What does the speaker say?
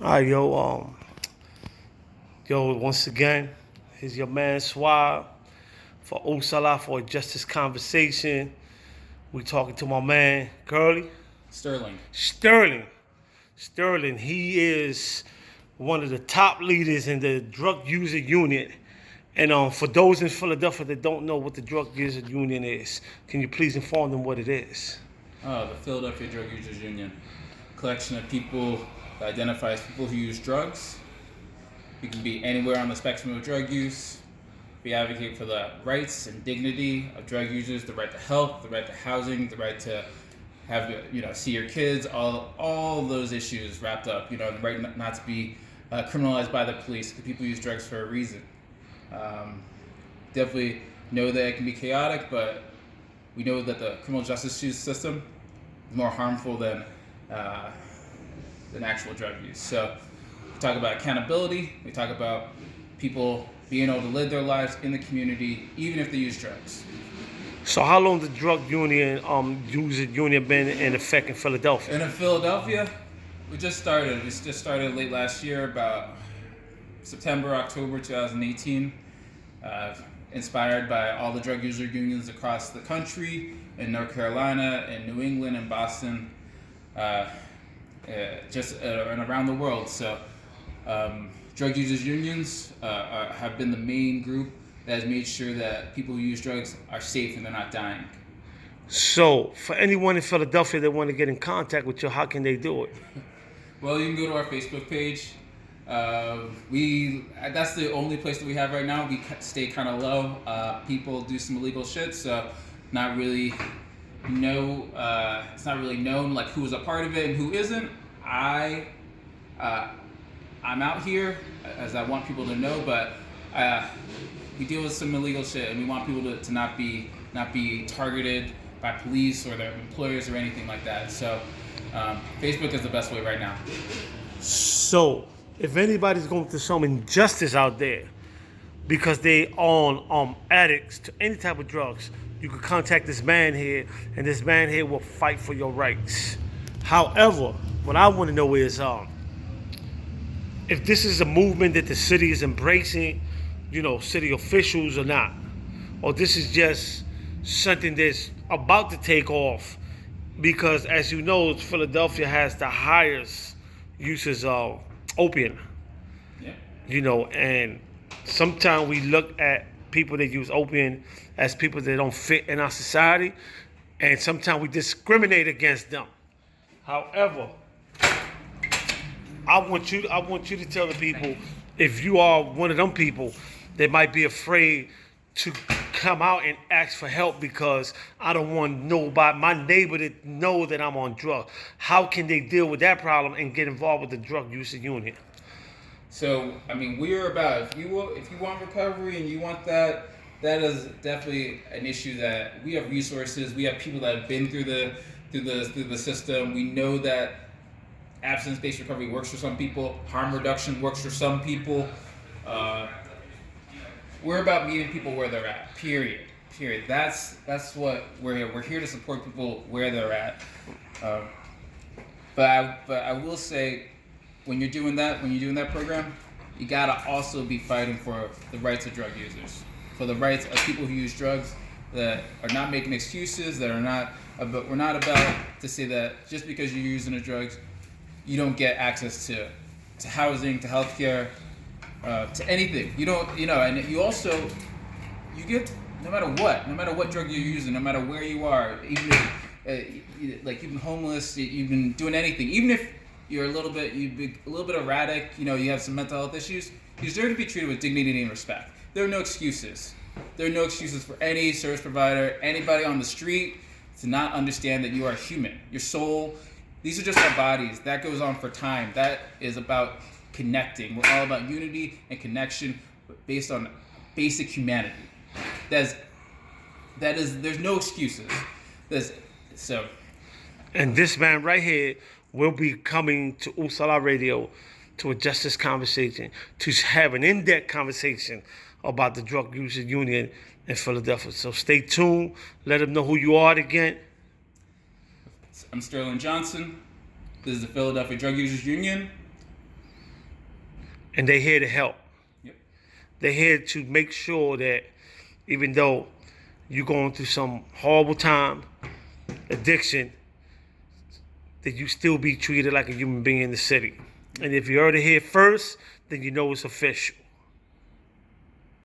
All right, once again, here's your man Swab for Usala for a Justice Conversation. We talking to my man Curly Sterling. Sterling. Sterling, he is one of the top leaders in the drug user union. And for those in Philadelphia that don't know what the drug user union is, can you please inform them what it is? The Philadelphia Drug Users Union. Collection of people that identifies people who use drugs. You can be anywhere on the spectrum of drug use. We advocate for the rights and dignity of drug users, the right to health, the right to housing, the right to have see your kids, all those issues wrapped up. The right not to be criminalized by the police because people use drugs for a reason. Definitely know that it can be chaotic, but we know that the criminal justice system is more harmful than actual drug use. So we talk about accountability. We talk about people being able to live their lives in the community, even if they use drugs. So how long the drug union user union been in effect in Philadelphia? And in Philadelphia, we just started. We just started late last year, about September, October 2018. Inspired by all the drug user unions across the country, in North Carolina, in New England, and Boston, and around the world. So, drug users unions have been the main group that has made sure that people who use drugs are safe and they're not dying. So, for anyone in Philadelphia that want to get in contact with you, how can they do it? Well, you can go to our Facebook page. That's the only place that we have right now. We stay kind of low. People do some illegal shit, so not really it's not really known like who's a part of it and who isn't. I'm out here as I want people to know, but we deal with some illegal shit, and we want people to not be targeted by police or their employers or anything like that. So Facebook is the best way right now. So, if anybody's going through some injustice out there because they on addicts to any type of drugs, you can contact this man here, and this man here will fight for your rights. However, what I want to know is if this is a movement that the city is embracing, city officials or not, or this is just something that's about to take off, because as you know, Philadelphia has the highest uses of opium. Yeah. And sometimes we look at people that use opium as people that don't fit in our society, and sometimes we discriminate against them. However, I want you to tell the people, if you are one of them people that might be afraid to come out and ask for help because I don't want my neighbor to know that I'm on drugs. How can they deal with that problem and get involved with the drug user union? So, we're about, if you want recovery and you want that is definitely an issue that we have resources. We have people that have been through the system. We know that abstinence-based recovery works for some people. Harm reduction works for some people. We're about meeting people where they're at. Period. That's what we're here. We're here to support people where they're at. But I will say, when you're doing that program, you gotta also be fighting for the rights of drug users, for the rights of people who use drugs that are not making excuses, that are not. But we're not about to say that just because you're using the drugs, you don't get access to housing, to healthcare, to anything. You don't, and you also you get no matter what drug you're using, no matter where you are, even if like you've been homeless, you've been doing anything, even if you're you've been a little bit erratic, you have some mental health issues, you deserve to be treated with dignity and respect. There are no excuses. There are no excuses for any service provider, anybody on the street, to not understand that you are human. Your soul, these are just our bodies. That goes on for time. That is about connecting. We're all about unity and connection based on basic humanity. There's no excuses. And this man right here will be coming to Usala Radio to a justice conversation, to have an in-depth conversation about the drug user union in Philadelphia. So stay tuned. Let them know who you are again. I'm Sterling Johnson. This is the Philadelphia Drug Users Union. and they're here to help. Yep. They're here to make sure that even though you're going through some horrible time, addiction, that you still be treated like a human being in the city. And if you heard it here first, then you know it's official.